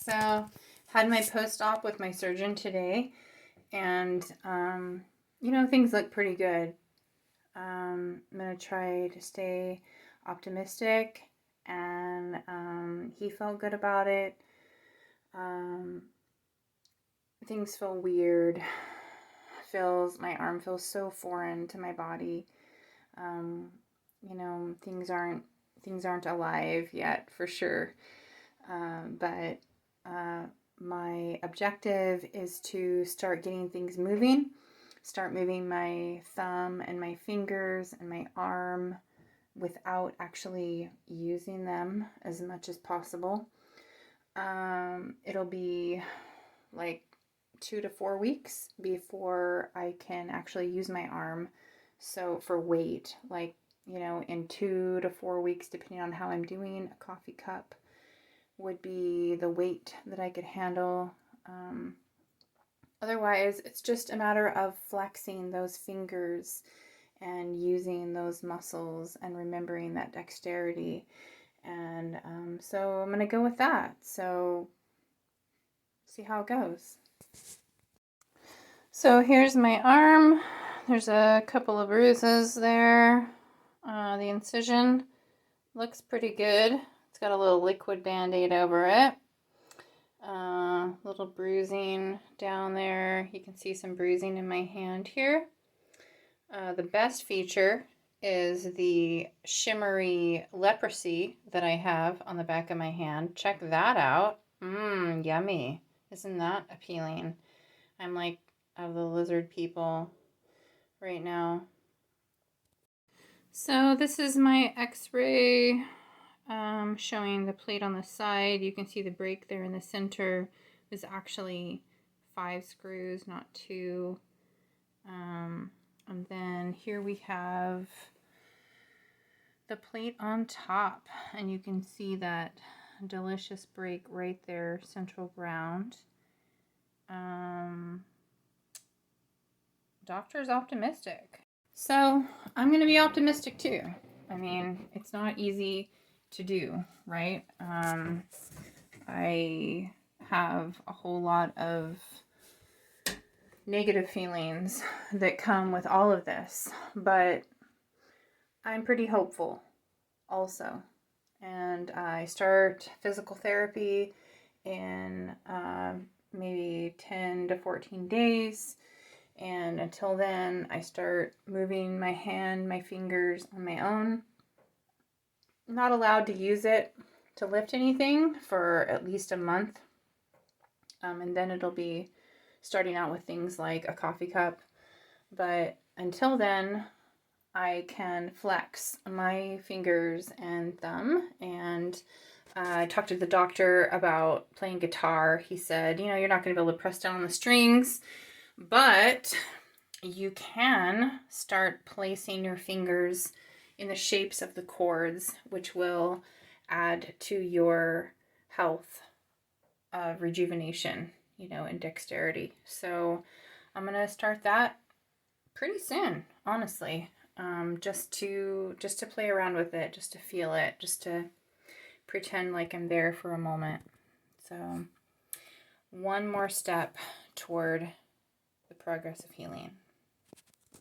So, had my post-op with my surgeon today, and things look pretty good. I'm gonna try to stay optimistic, and he felt good about it. Things feel weird. My arm feels so foreign to my body. Things aren't alive yet for sure. But my objective is to start getting things moving, start moving my thumb and my fingers and my arm without actually using them as much as possible. It'll be like 2 to 4 weeks before I can actually use my arm. So for weight, in 2 to 4 weeks, depending on how I'm doing, a coffee cup would be the weight that I could handle. Otherwise, it's just a matter of flexing those fingers and using those muscles and remembering that dexterity. And so I'm going to go with that. So see how it goes. So here's my arm. There's a couple of bruises there. The incision looks pretty good. It's got a little liquid Band-Aid over it. Little bruising down there. You can see some bruising in my hand here. The best feature is the shimmery leprosy that I have on the back of my hand. Check that out. Yummy. Isn't that appealing? I'm like of the lizard people right now. So this is my x-ray showing the plate on the side. You can see the break there in the center is actually 5 screws, not 2. And then here we have the plate on top, and you can see that delicious break right there, central ground. Doctor's optimistic. So I'm going to be optimistic too. I mean, it's not easy to do, right? I have a whole lot of negative feelings that come with all of this, but I'm pretty hopeful also. And I start physical therapy in maybe 10 to 14 days. And until then, I start moving my hand, my fingers on my own. I'm not allowed to use it to lift anything for at least a month. And then it'll be starting out with things like a coffee cup. But until then, I can flex my fingers and thumb. And I talked to the doctor about playing guitar. He said, you're not going to be able to press down on the strings, but you can start placing your fingers in the shapes of the chords, which will add to your health of rejuvenation, and dexterity. So I'm going to start that pretty soon, honestly, just to play around with it, just to feel it, just to pretend like I'm there for a moment. So one more step toward the progress of healing.